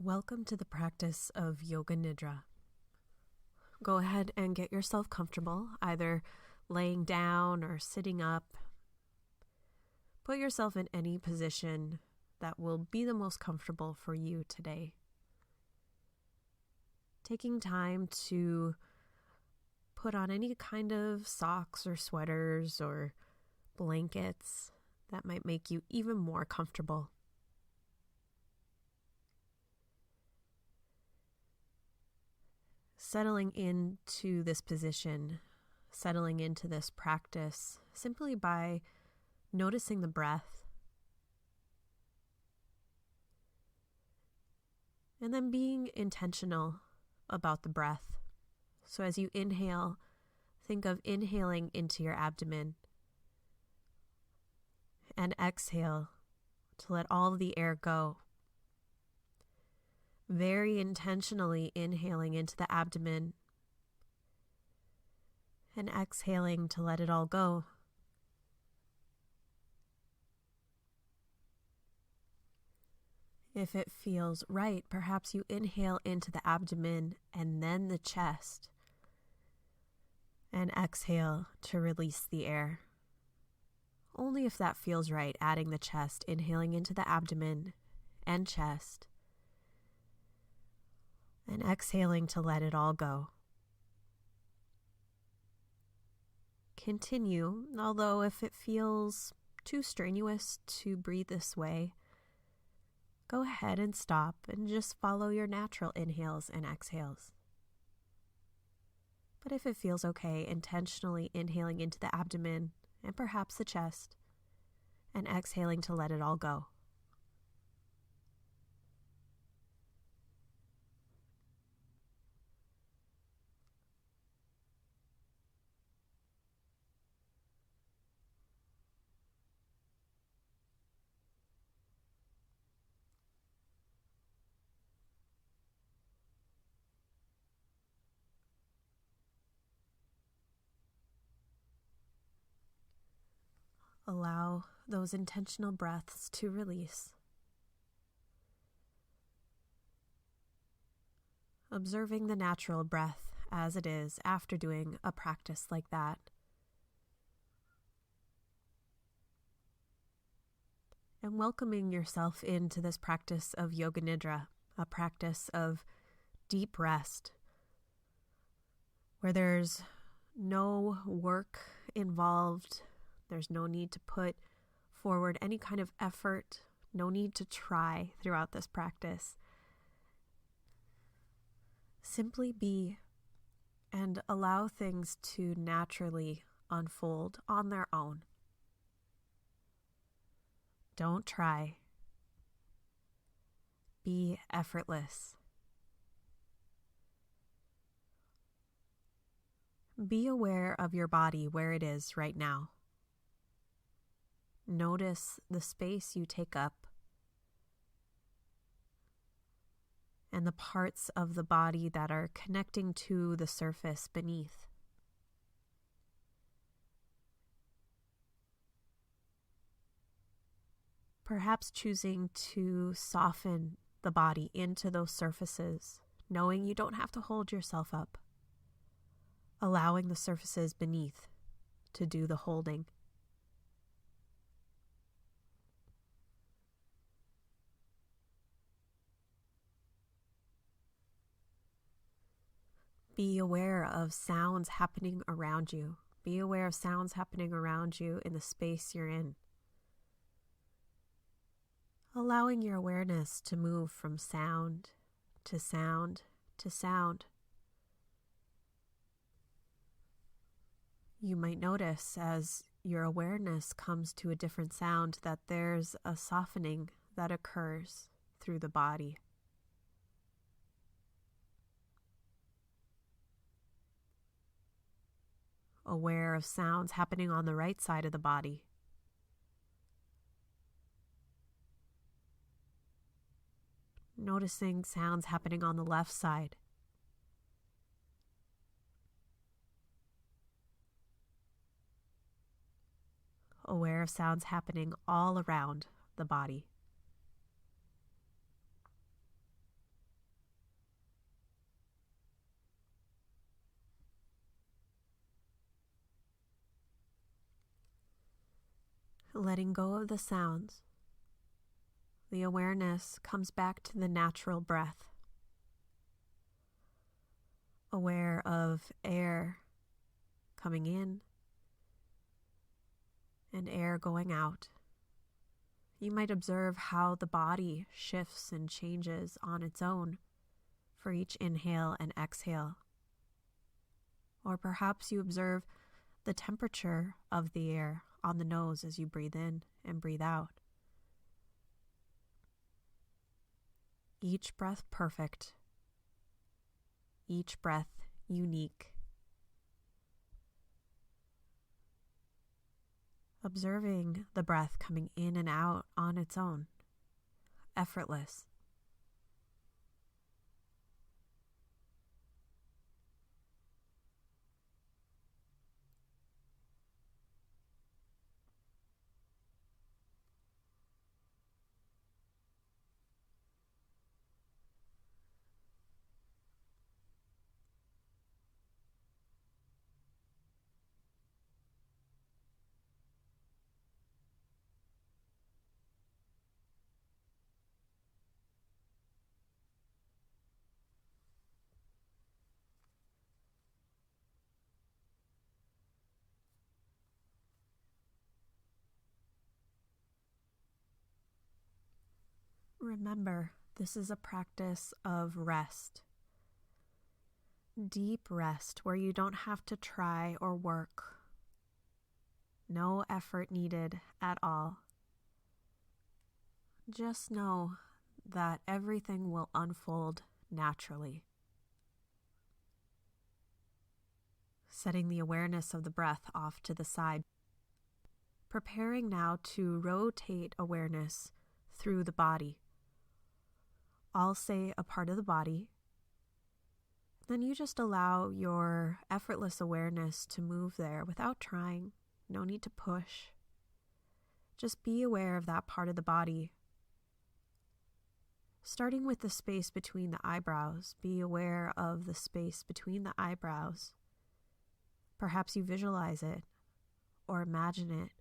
Welcome to the practice of Yoga Nidra. Go ahead and get yourself comfortable, either laying down or sitting up. Put yourself in any position that will be the most comfortable for you today. Taking time to put on any kind of socks or sweaters or blankets that might make you even more comfortable. Settling into this position, settling into this practice simply by noticing the breath, and then being intentional about the breath. So as you inhale, think of inhaling into your abdomen and exhale to let all of the air go. Very intentionally inhaling into the abdomen and exhaling to let it all go. If it feels right, perhaps you inhale into the abdomen and then the chest, and exhale to release the air. Only if that feels right, adding the chest, inhaling into the abdomen and chest, and exhaling to let it all go. Continue, although if it feels too strenuous to breathe this way, go ahead and stop and just follow your natural inhales and exhales. But if it feels okay, intentionally inhaling into the abdomen and perhaps the chest, and exhaling to let it all go. Allow those intentional breaths to release. Observing the natural breath as it is after doing a practice like that. And welcoming yourself into this practice of Yoga Nidra, a practice of deep rest, where there's no work involved. There's no need to put forward any kind of effort, no need to try throughout this practice. Simply be and allow things to naturally unfold on their own. Don't try. Be effortless. Be aware of your body where it is right now. Notice the space you take up and the parts of the body that are connecting to the surface beneath. Perhaps choosing to soften the body into those surfaces, knowing you don't have to hold yourself up, allowing the surfaces beneath to do the holding. Be aware of sounds happening around you. Be aware of sounds happening around you in the space you're in. Allowing your awareness to move from sound to sound to sound. You might notice as your awareness comes to a different sound that there's a softening that occurs through the body. Aware of sounds happening on the right side of the body. Noticing sounds happening on the left side. Aware of sounds happening all around the body. letting go of the sounds, the awareness comes back to the natural breath, aware of air coming in and air going out. You might observe how the body shifts and changes on its own for each inhale and exhale. Or perhaps you observe the temperature of the air on the nose as you breathe in and breathe out. Each breath perfect, each breath unique. Observing the breath coming in and out on its own, effortless. Remember, this is a practice of rest. Deep rest where you don't have to try or work. No effort needed at all. Just know that everything will unfold naturally. Setting the awareness of the breath off to the side. Preparing now to rotate awareness through the body. I'll say a part of the body. Then you just allow your effortless awareness to move there without trying. No need to push. Just be aware of that part of the body. Starting with the space between the eyebrows, be aware of the space between the eyebrows. Perhaps you visualize it, or imagine it,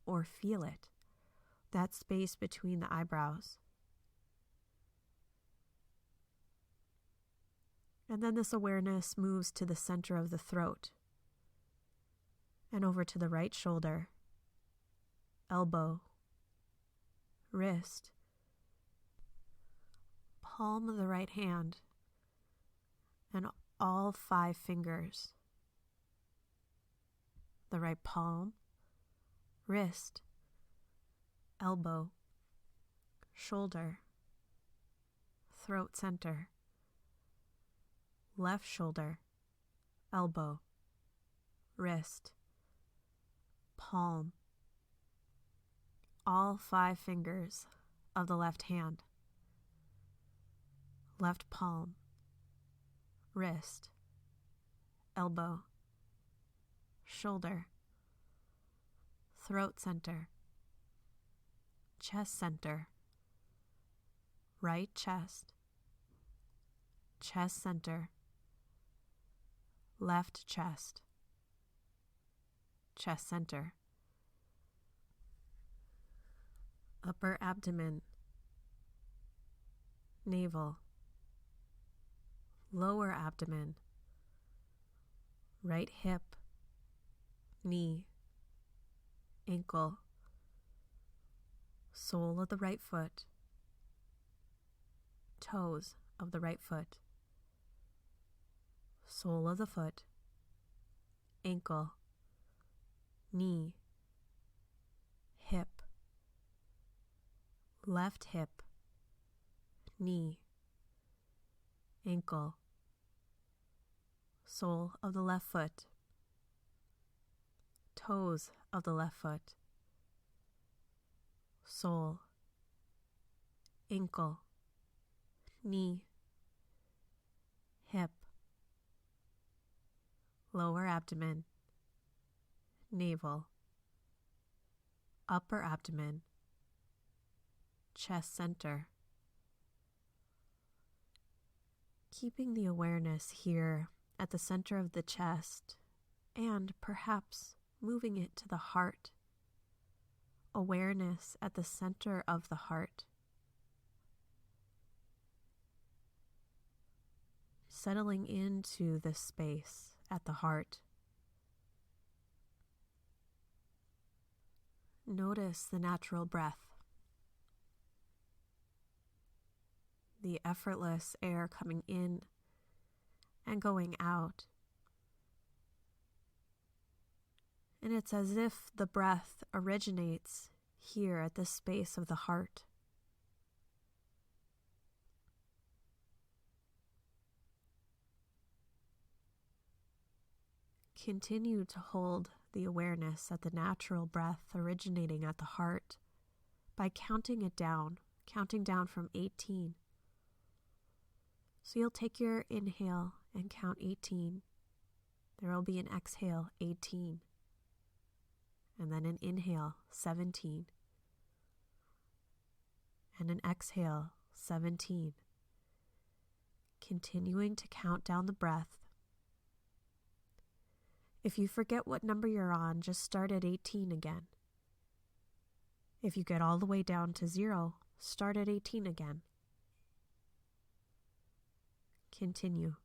or feel it. That space between the eyebrows. And then this awareness moves to the center of the throat and over to the right shoulder, elbow, wrist, palm of the right hand, and all 5 fingers. The right palm, wrist, elbow, shoulder, throat center, left shoulder, elbow, wrist, palm, all 5 fingers of the left hand, left palm, wrist, elbow, shoulder, throat center, chest center, right chest, chest center, left chest, chest center, upper abdomen, navel, lower abdomen, right hip, knee, ankle, sole of the right foot, toes of the right foot, sole of the foot, ankle, knee, hip, left hip, knee, ankle, sole of the left foot, toes of the left foot, sole, ankle, knee, hip, lower abdomen, navel, upper abdomen, chest center. Keeping the awareness here at the center of the chest and perhaps moving it to the heart awareness at the center of the heart, settling into this space at the heart. Notice the natural breath, the effortless air coming in and going out. And it's as if the breath originates here at the space of the heart. Continue to hold the awareness at the natural breath originating at the heart by counting it down, counting down from 18. So you'll take your inhale and count 18. There will be an exhale, 18. And then an inhale, 17. And an exhale, 17. Continuing to count down the breath. If you forget what number you're on, just start at 18 again. If you get all the way down to 0, start at 18 again. Continue.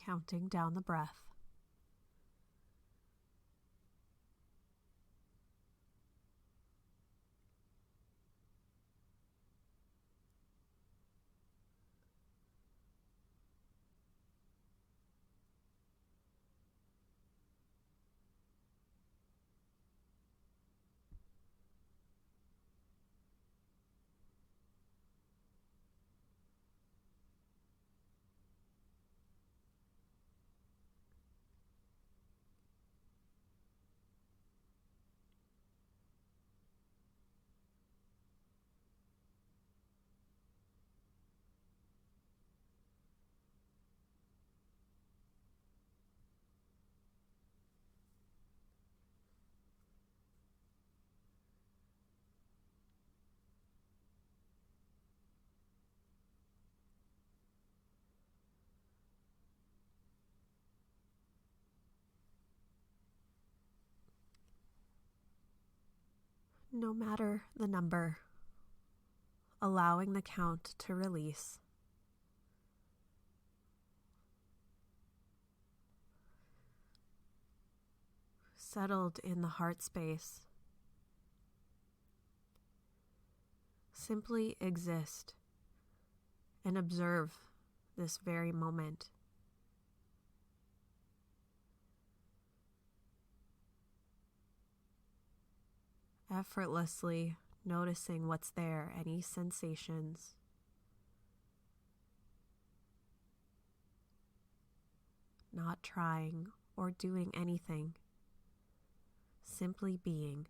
Counting down the breath. No matter the number, allowing the count to release. Settled in the heart space. Simply exist and observe this very moment. Effortlessly noticing what's there, any sensations. Not trying or doing anything. Simply being.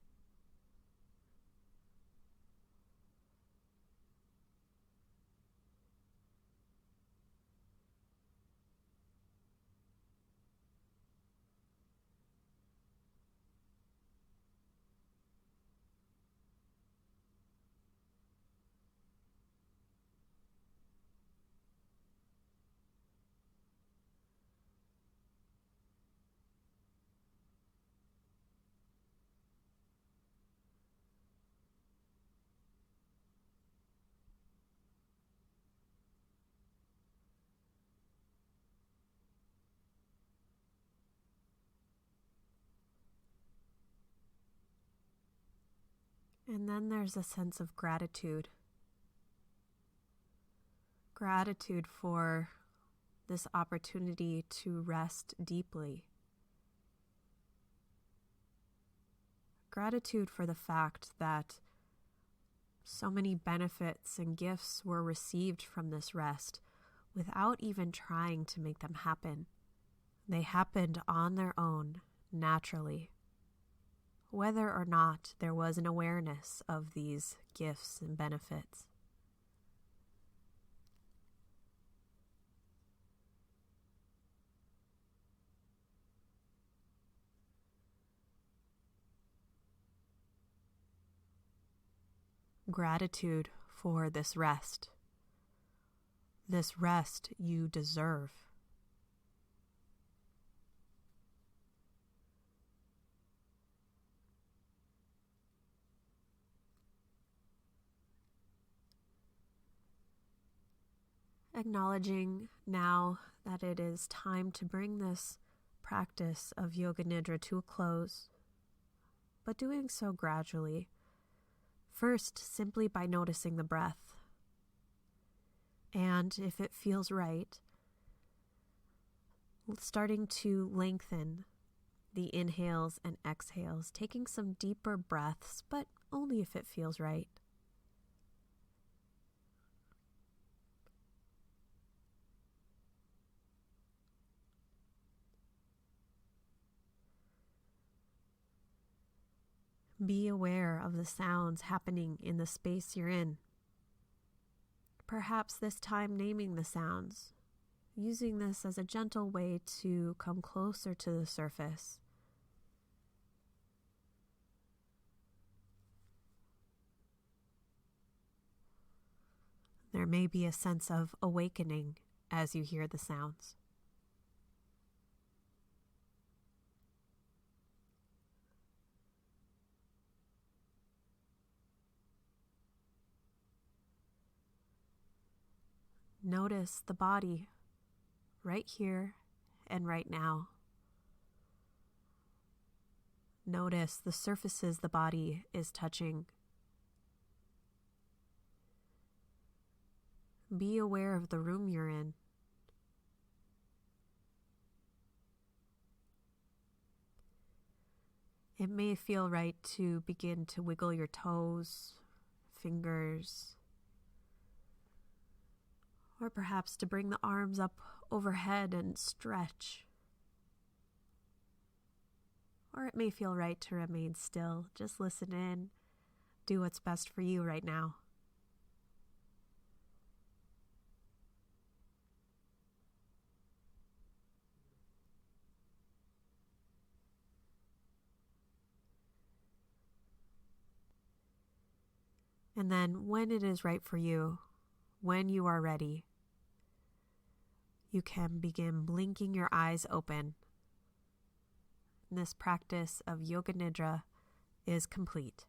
And then there's a sense of gratitude. Gratitude for this opportunity to rest deeply. Gratitude for the fact that so many benefits and gifts were received from this rest without even trying to make them happen. They happened on their own, naturally, whether or not there was an awareness of these gifts and benefits. Gratitude for this rest you deserve. Acknowledging now that it is time to bring this practice of Yoga Nidra to a close, but doing so gradually. First, simply by noticing the breath. And if it feels right, starting to lengthen the inhales and exhales, taking some deeper breaths, but only if it feels right. Be aware of the sounds happening in the space you're in. Perhaps this time naming the sounds, using this as a gentle way to come closer to the surface. There may be a sense of awakening as you hear the sounds. Notice the body right here and right now. Notice the surfaces the body is touching. Be aware of the room you're in. It may feel right to begin to wiggle your toes, fingers, or perhaps to bring the arms up overhead and stretch. Or it may feel right to remain still. Just listen in. Do what's best for you right now. And then when it is right for you, when you are ready, you can begin blinking your eyes open. This practice of Yoga Nidra is complete.